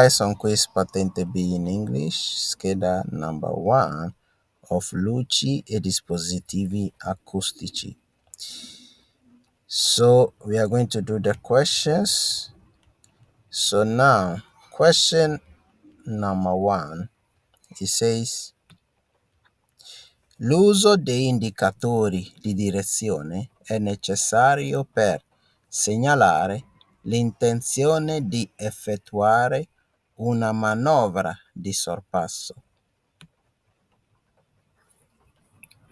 On quiz Patente B in English, Scheda number 1 of Luci e Dispositivi Acustici. So we are going to do the questions. So now, question number 1, it says, l'uso dei indicatori di direzione è necessario per segnalare l'intenzione di effettuare una manovra di sorpasso.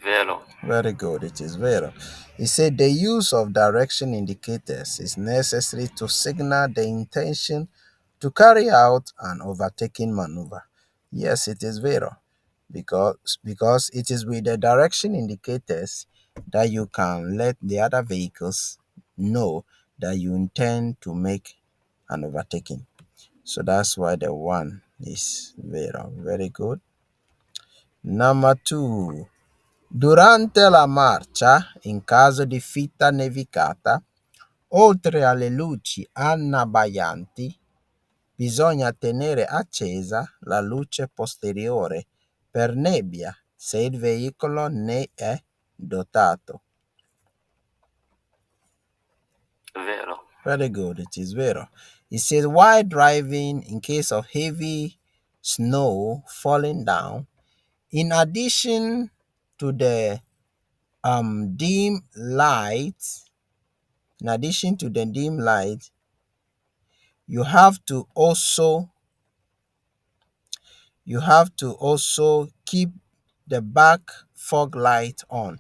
Vero. Very good, it is vero. He said the use of direction indicators is necessary to signal the intention to carry out an overtaking maneuver. Yes, it is vero. Because it is with the direction indicators that you can let the other vehicles know that you intend to make an overtaking. So that's why the one is vero. Very good. Number 2. Durante la marcia, in caso di fitta nevicata, oltre alle luci annabbaglianti, bisogna tenere accesa la luce posteriore per nebbia se il veicolo ne è dotato. Vero. Very good, it is vero. It says while driving in case of heavy snow falling down, in addition to the dim light, you have to also keep the back fog light on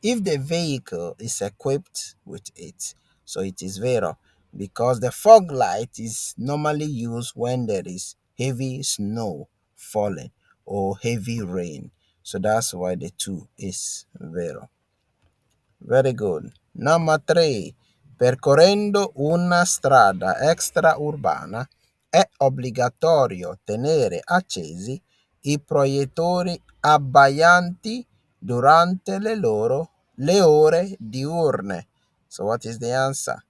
if the vehicle is equipped with it. So it is vero, because the fog light is normally used when there is heavy snow falling or heavy rain. So that's why the 2 is vero. Very good. Number 3. Percorrendo una strada extraurbana è obbligatorio tenere accesi i proiettori abbaglianti durante le ore diurne. So what is the answer?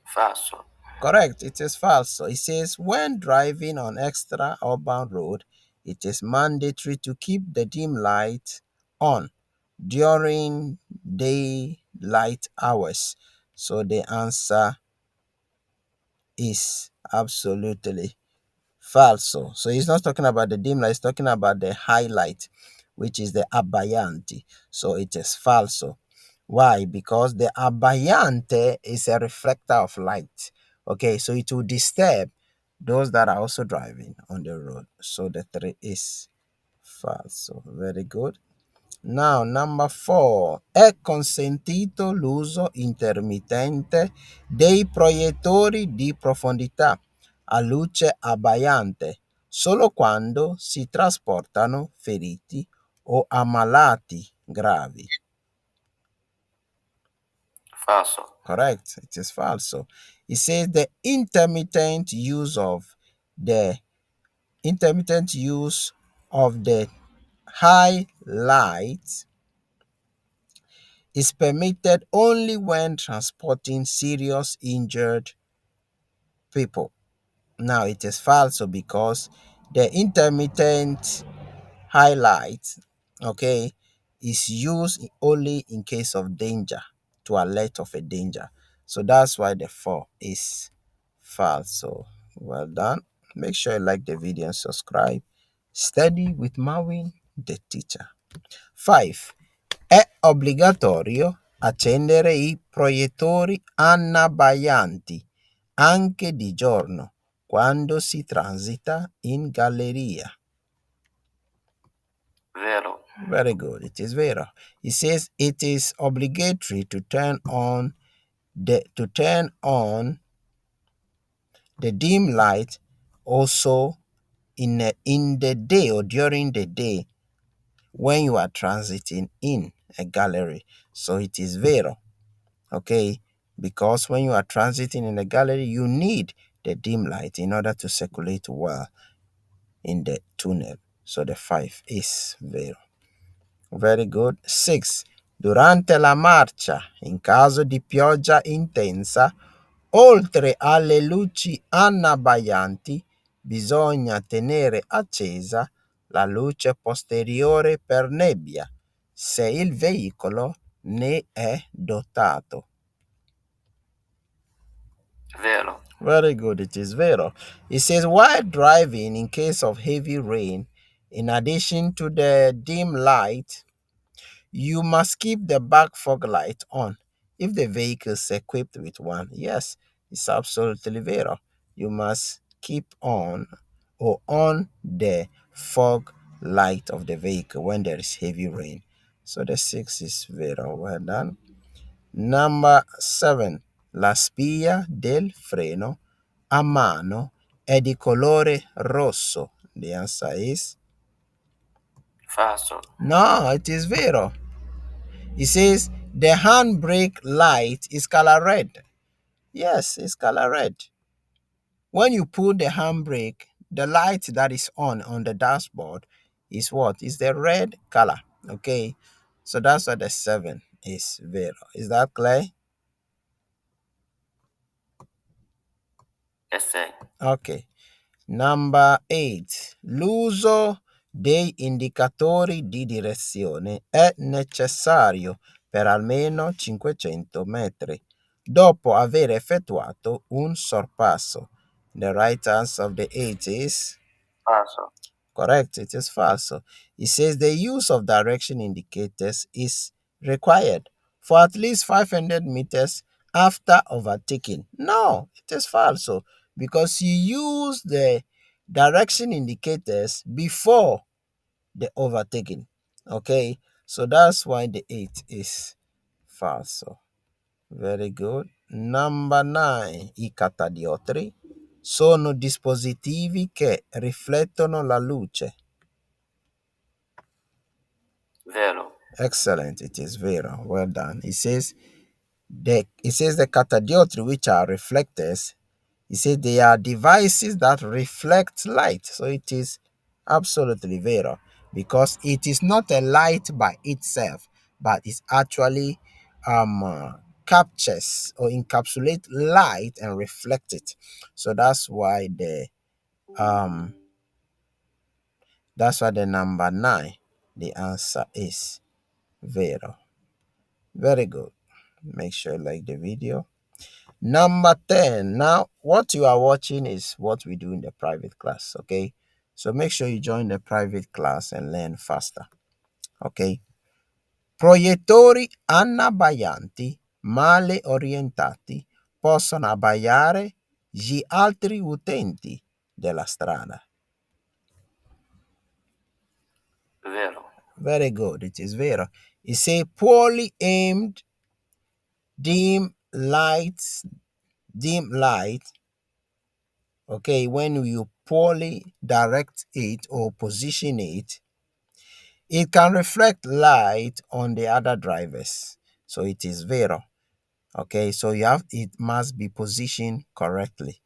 Falso. Correct, it is falso. It says when driving on extra urban road, it is mandatory to keep the dim light on during daylight hours. So the answer is absolutely falso. So he's not talking about the dim light, he's talking about the highlight, which is the abbaglianti. So it is falso. Why? Because the abbagliante is a reflector of light. Okay, so it will disturb those that are also driving on the road. So the 3 is falso. Very good. Now, number 4. È consentito l'uso intermittente dei proiettori di profondità a luce abbagliante solo quando si trasportano feriti o ammalati gravi. Falso. Correct, it is falso. It says the intermittent use of the high light is permitted only when transporting serious injured people. Now it is falso because the intermittent highlight, okay, is used only in case of danger, to alert of a danger. So that's why the 4 is falso. Well done. Make sure you like the video and subscribe. Study with Marvin, the teacher. 5. È obbligatorio accendere i proiettori annabbaglianti anche di giorno quando si transita in galleria. Vero. Very good, it is vero. It says it is obligatory to turn on the dim light also in the day or during the day when you are transiting in a gallery. So it is vero, okay, because when you are transiting in a gallery, you need the dim light in order to circulate well in the tunnel. So the 5 is vero. Very good. 6. Durante la marcia, in caso di pioggia intensa Oltre alle luci annabbaglianti, bisogna tenere accesa la luce posteriore per nebbia, se il veicolo ne è dotato. Vero. Very good, it is vero. It says, while driving in case of heavy rain, in addition to the dim light, you must keep the back fog light on if the vehicle is equipped with one. Yes, it's absolutely vero. You must keep on or on the fog light of the vehicle when there is heavy rain. So the 6 is vero. Well done. Number 7. La spia del freno a mano è di colore rosso. The answer is Falso. no, it is vero. It says the handbrake light is color red. Yes, it's color red. When you pull the handbrake, the light that is on the dashboard is what? Is the red color. Okay, so that's what the 7 is vero. Is that clear? Essay. Okay. Number 8. L'uso dei indicatori di direzione è necessario per almeno 500 metri dopo aver effettuato un sorpasso. The right answer of the 8 is Falso. correct. It is falso. It says the use of direction indicators is required for at least 500 meters after overtaking. No, it is falso because you use the direction indicators before the overtaking. Okay, so that's why the 8 is falso. Very good. Number 9. I catadiotri sono dispositivi che riflettono la luce. Vero. Excellent. It is vero. Well done. It says the catadiotri, which are reflectors, it says they are devices that reflect light. So it is absolutely vero because it is not a light by itself, but it actually captures or encapsulate light and reflect it. So um that's why the number 9, the answer is vero. Very good. Make sure you like the video. Number 10. Now, what you are watching is what we do in the private class, okay? So make sure you join the private class and learn faster, okay? Proiettori annabbaglianti male orientati possono abbagliare gli altri utenti della strada. Vero. Very good. It is vero. It say poorly aimed dim lights, dim light. Okay, when you poorly direct it or position it, it can reflect light on the other drivers. So it is vero. Okay, so it must be positioned correctly.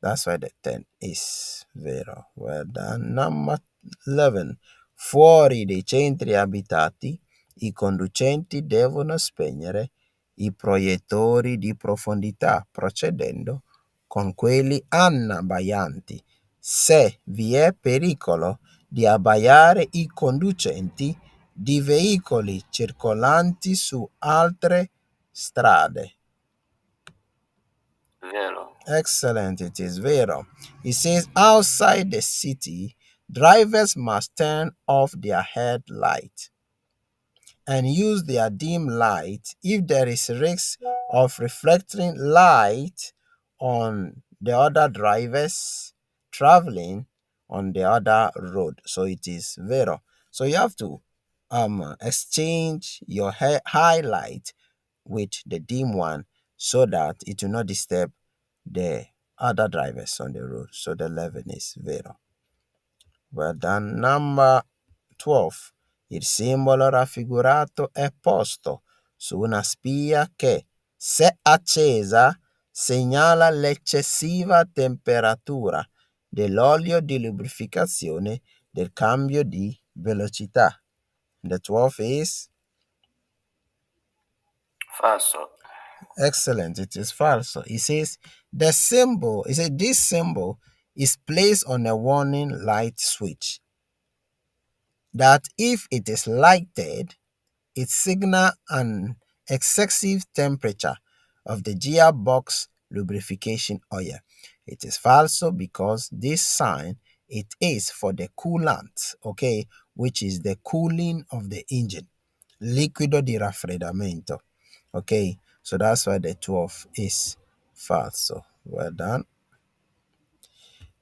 That's why the 10 is vero. Well done. Number 11. Fuori dei centri abitati, i conducenti devono spegnere i proiettori di profondità procedendo con quelli annabbaglianti. Se vi è pericolo di abbagliare i conducenti di veicoli circolanti su altre strade. Vero. Excellent, it is vero. It says outside the city, drivers must turn off their headlight and use their dim light if there is risk of reflecting light on the other drivers traveling on the other road. So it is vero. So you have to exchange your highlight with the dim one so that it will not disturb the other drivers on the road. So the 11 is vero. Well done. Number 12. Il simbolo raffigurato è posto su una spia che, se accesa, segnala l'eccessiva temperatura dell'olio di lubrificazione del cambio di velocità. The 12 is Falso. Excellent. It is falso. It says this symbol is placed on a warning light switch that if it is lighted, it signals an excessive temperature of the gearbox lubrication oil. It is falso because this sign it is for the coolant, okay, which is the cooling of the engine, liquido di raffreddamento, okay. So that's why the 12 is falso. Well done.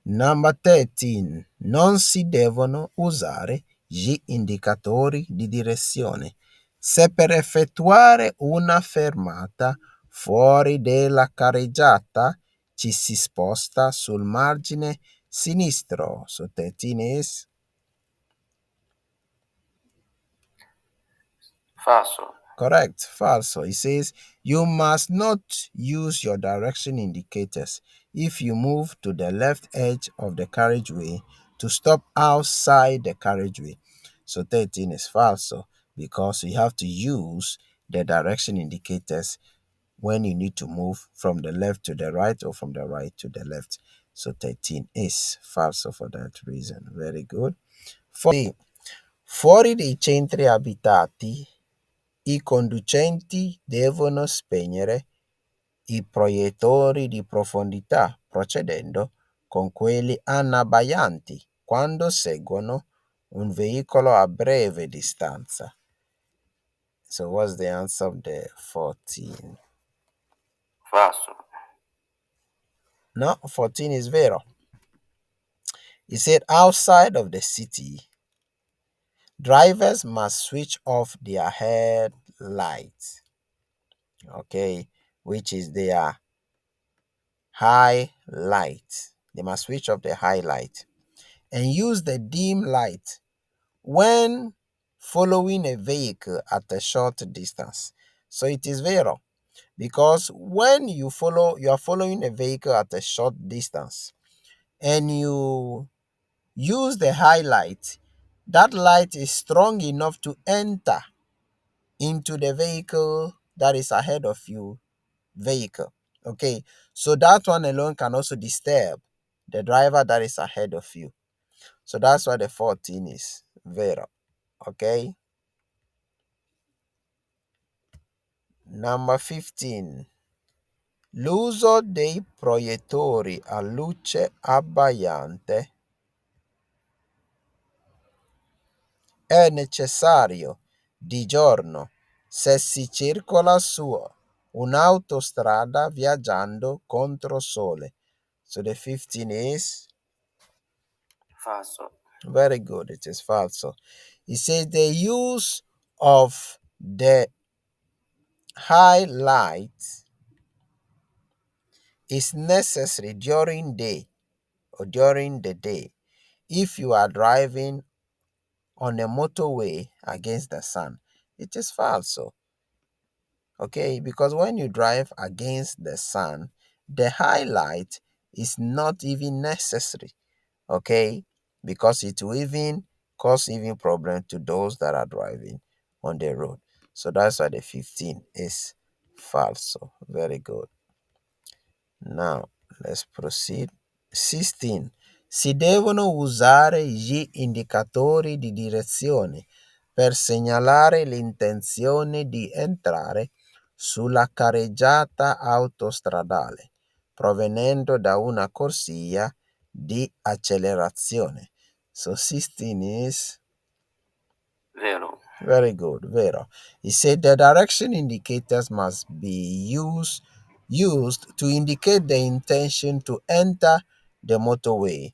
Number 13. Non si devono usare gli indicatori di direzione se per effettuare una fermata fuori della carreggiata ci si sposta sul margine sinistro. So 13 is Falso. correct. Falso. It says you must not use your direction indicators if you move to the left edge of the carriageway to stop outside the carriageway. So 13 is falso because you have to use the direction indicators when you need to move from the left to the right or from the right to the left. So 13 is falso for that reason. Very good. Fuori dei centri abitati i conducenti devono spegnere i proiettori di profondità procedendo con quelli anabbaglianti quando seguono un veicolo a breve distanza. So what's the answer of the 14? Falso. No, 14 is vero. It said outside of the city, drivers must switch off their headlights, okay, which is their high light. They must switch off the high light and use the dim light when following a vehicle at a short distance. So it is vero because when you are following a vehicle at a short distance and you use the high light, that light is strong enough to enter into the vehicle that is ahead of you vehicle. Okay, so that one alone can also disturb the driver that is ahead of you. So that's why the 14 is vero. Okay, number 15. L'uso dei proiettori a luce abbagliante è necessario di giorno se si circola su un'autostrada viaggiando contro sole. So the 15 is Falso. very good. It is falso. It says the use of the highlight is necessary during day or during the day if you are driving on a motorway against the sun. It is falso. Okay, because when you drive against the sun, the highlight is not even necessary. Okay, because it will even cause even problem to those that are driving on the road. So that's why the 15 is falso. Very good. Now let's proceed. 16. Si devono usare gli indicatori di direzione per segnalare l'intenzione di entrare sulla carreggiata autostradale provenendo da una corsia di accelerazione. So 16 is Vero. very good, vero. He said the direction indicators must be used to indicate the intention to enter the motorway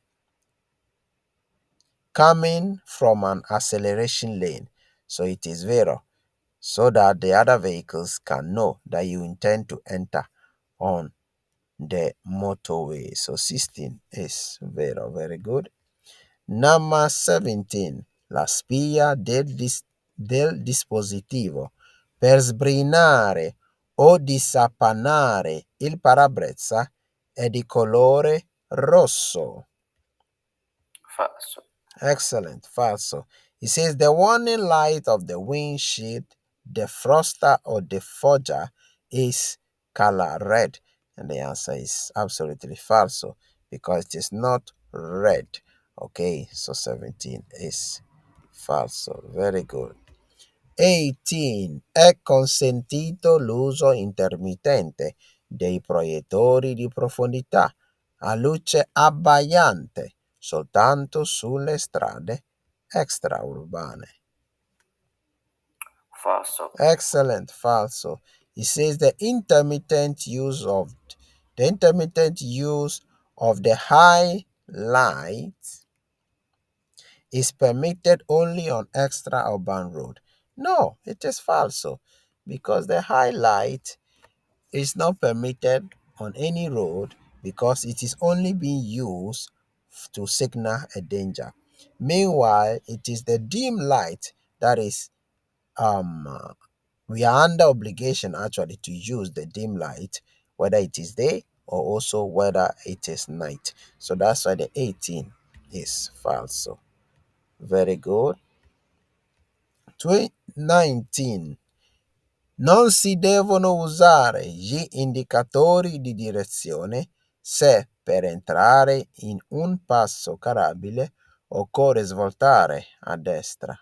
coming from an acceleration lane. So it is vero, so that the other vehicles can know that you intend to enter on the motorway. So 16 is vero, very good. Number 17. La spia del dispositivo per sbrinare o disapanare il parabrezza è di colore rosso. Falso. Excellent. Falso. It says the warning light of the windshield defroster or defogger is color red? And the answer is absolutely falso because it is not red. Okay, so 17 is falso. Very good. 18. È consentito l'uso intermittente dei proiettori di profondità a luce abbagliante soltanto sulle strade extraurbane. Falso. Excellent, falso. It says the intermittent use of the high light is permitted only on extra urban road. No, it is falso because the highlight is not permitted on any road because it is only being used to signal a danger. Meanwhile, it is the dim light that is we are under obligation actually to use the dim light whether it is day or also whether it is night. So that's why the 18 is falso. Very good. 19. Non si devono usare gli indicatori di direzione se per entrare in un passo carabile occorre svoltare a destra.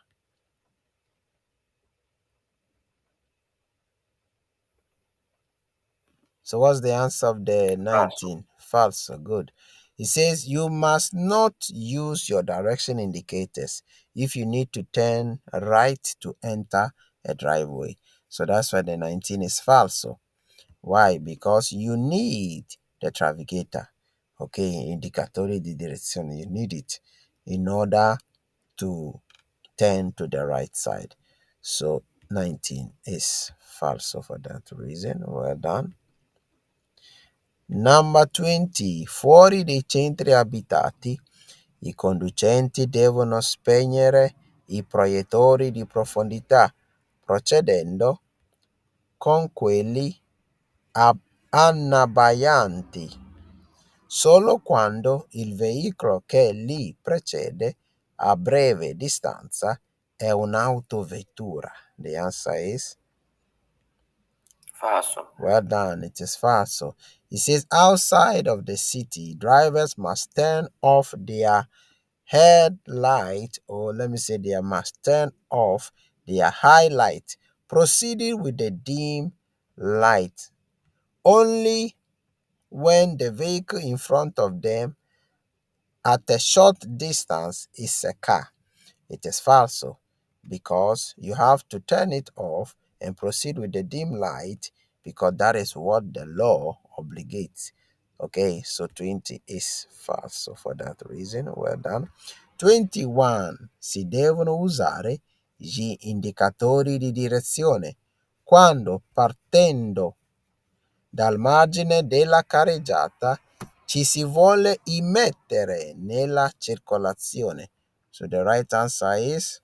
So what's the answer of the Falso. 19? Falso. Good. It says you must not use your direction indicators if you need to turn right to enter a driveway. So that's why the 19 is falso. Why? Because you need the trafficator. Okay, indicatori di direzione. You need it in order to turn to the right side. So 19 is falso for that reason. Well done. Number 20. Fuori dei centri abitati, i conducenti devono spegnere i proiettori di profondità, procedendo con quelli annabaianti solo quando il veicolo che li precede a breve distanza è un'autovettura. The answer is Falso. well done. It is falso. It says outside of the city, drivers must turn off their headlight, or let me say they must turn off their highlight, proceeding with the dim light only when the vehicle in front of them at a short distance is a car. It is falso because you have to turn it off and proceed with the dim light because that is what the law obligates. Okay, so 20 is falso for that reason. Well done. 21. Si devono usare gli indicatori di direzione quando partendo dal margine della carreggiata ci si vuole immettere nella circolazione. So the right answer is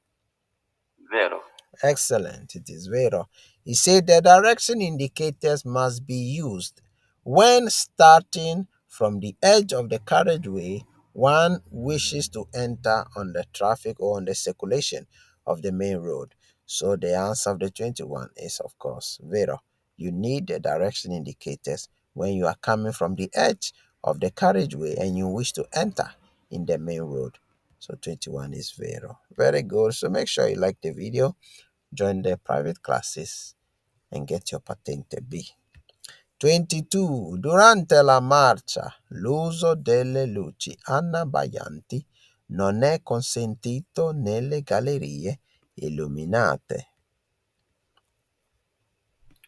Vero. excellent. It is vero. He said the direction indicators must be used when starting from the edge of the carriageway one wishes to enter on the traffic or on the circulation of the main road. So the answer of the 21 is of course vero. You need the direction indicators when you are coming from the edge of the carriageway and you wish to enter in the main road. So 21 is vero. Very good. So make sure you like the video, join the private classes, and get your Patente B. 22. Durante la marcia, l'uso delle luci annabbaglianti non è consentito nelle gallerie illuminate.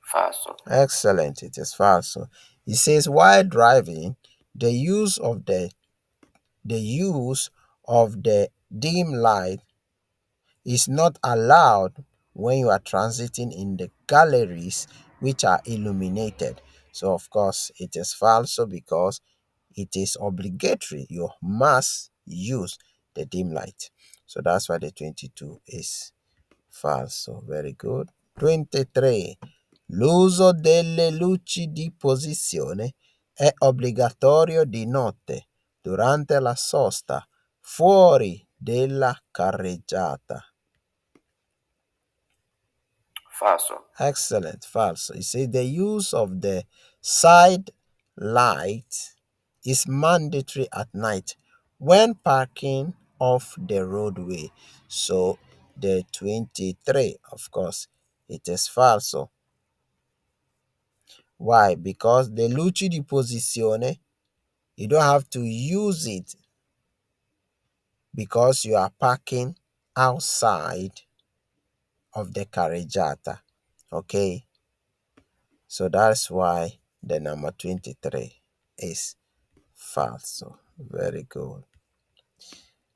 Falso. Excellent, it is falso. It says while driving, the use of the dim light is not allowed when you are transiting in the galleries which are illuminated. So of course it is falso because it is obligatory. You must use the dim light. So that's why the 22 is falso. Very good. 23. L'uso delle luci di posizione è obbligatorio di notte durante la sosta fuori della carreggiata. Falso. Excellent, falso. You see, the use of the Side light is mandatory at night when parking off the roadway. So the 23, of course, it is falso. Why? Because the luci di posizione, you don't have to use it because you are parking outside of the carreggiata. Okay, so that's why the number 23 is falso. Very good.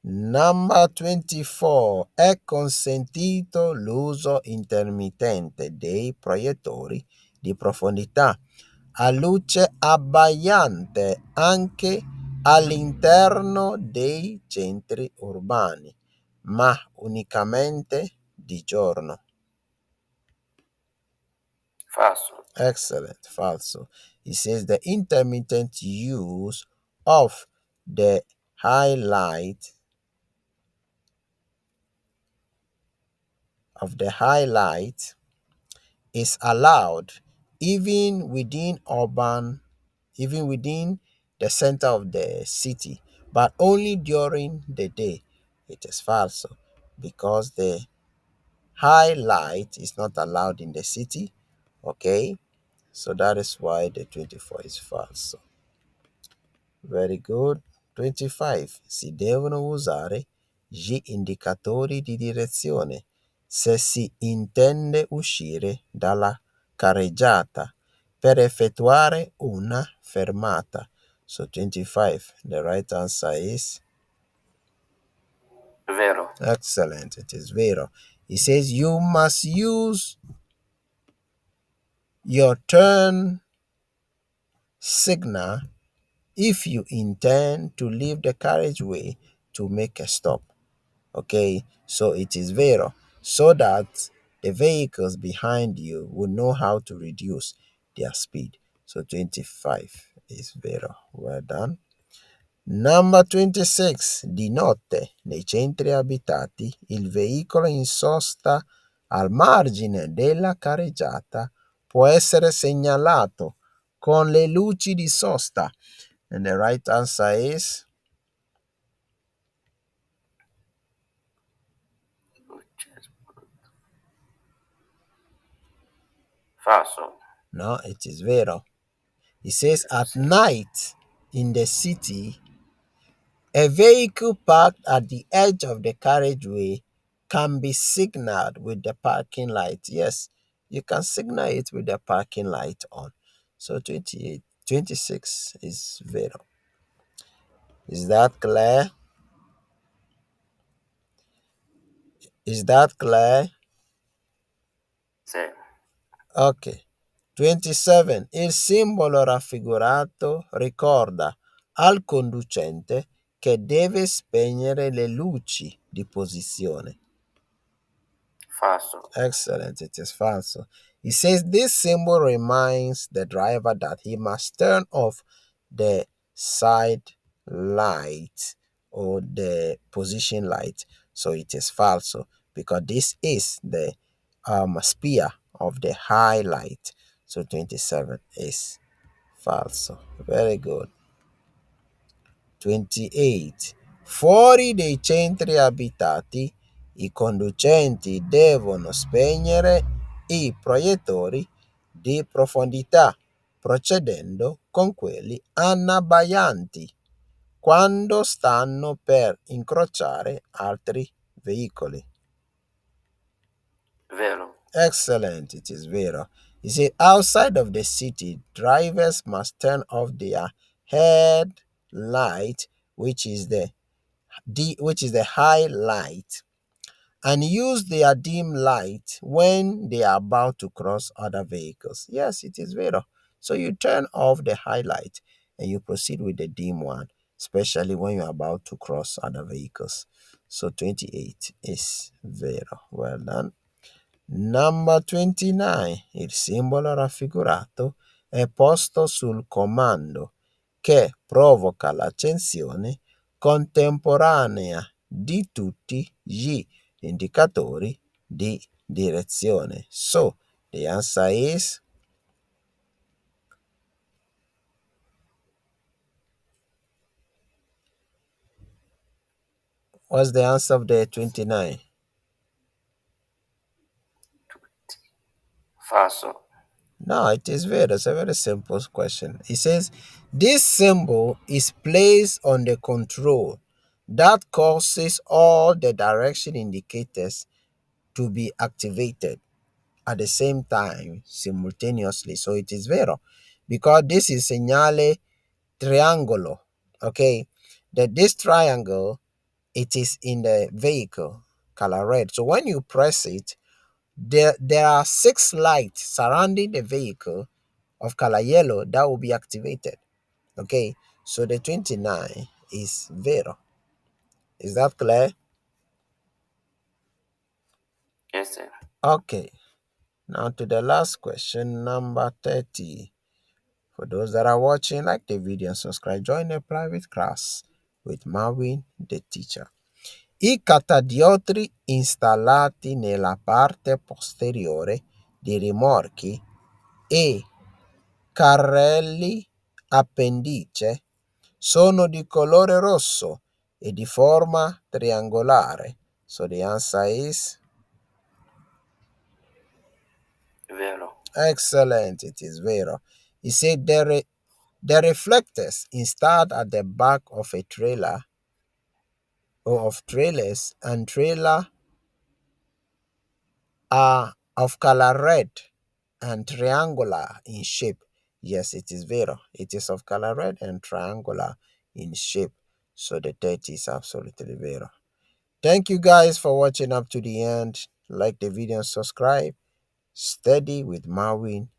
Number 24. È consentito l'uso intermittente dei proiettori di profondità a luce abbagliante anche all'interno dei centri urbani, ma unicamente di giorno. Falso. Excellent. Falso. It says the intermittent use of the highlight is allowed even within the center of the city, but only during the day. It is falso because the highlight is not allowed in the city. Okay, so that is why the 24 is falso. Very good. 25. Si devono usare gli indicatori di direzione se si intende uscire dalla carreggiata per effettuare una fermata. So 25. The right answer is Vero. excellent. It is vero. It says you must use your turn signal if you intend to leave the carriageway to make a stop. Okay, so it is vero, so that the vehicles behind you will know how to reduce their speed. So 25 is vero. Well done. Number 26. Di notte nei centri abitati il veicolo in sosta al margine della carreggiata può essere segnalato con le luci di sosta. And the right answer is Falso. no, it is vero. It says at night in the city, a vehicle parked at the edge of the carriageway can be signaled with the parking light. Yes, you can signal it with the parking light on. So 28, 26 is vero. Is that clear? Is that clear? Sì. Ok. 27. Il simbolo raffigurato ricorda al conducente che deve spegnere le luci di posizione. Falso. Excellent. It is falso. It says this symbol reminds the driver that he must turn off the side light or the position light. So it is falso because this is the spear of the highlight. So 27 is falso. Very good. 28. Fuori dei centri abitati, i conducenti devono spegnere i proiettori di profondità, procedendo con quelli annabbaglianti quando stanno per incrociare altri veicoli. Vero. Excellent, it is vero. You see, outside of the city, drivers must turn off their headlight, which is the high light, and use their dim light when they are about to cross other vehicles. Yes, it is vero. So you turn off the highlight and you proceed with the dim one, especially when you're about to cross other vehicles. So 28 is vero. Well done. Number 29. Il simbolo raffigurato è posto sul comando che provoca l'accensione contemporanea di tutti gli indicatori di direzione. So, the answer is What's the answer of the 29? Falso. No, it is very, it's a very simple question. It says, this symbol is placed on the control that causes all the direction indicators to be activated at the same time simultaneously. So it is vero because this is señale triangolo. Okay, that this triangle, it is in the vehicle color red. So when you press it, there are 6 lights surrounding the vehicle of color yellow that will be activated. Okay, so the 29 is vero. Is that clear? Yes, sir. Okay, now to the last question, number 30. For those that are watching, like the video and subscribe. Join a private class with Marvin, the teacher. I catadiotri installati nella parte posteriore di rimorchi e carrelli appendice sono di colore rosso e di forma triangolare. So the answer is Vero. excellent. It is vero. He said the reflectors installed at the back of a trailer or of trailers and trailer are of color red and triangular in shape. Yes, it is vero. It is of color red and triangular in shape. So the 30 is absolutely vero. Thank you guys for watching up to the end. Like the video and subscribe. Steady with Marvin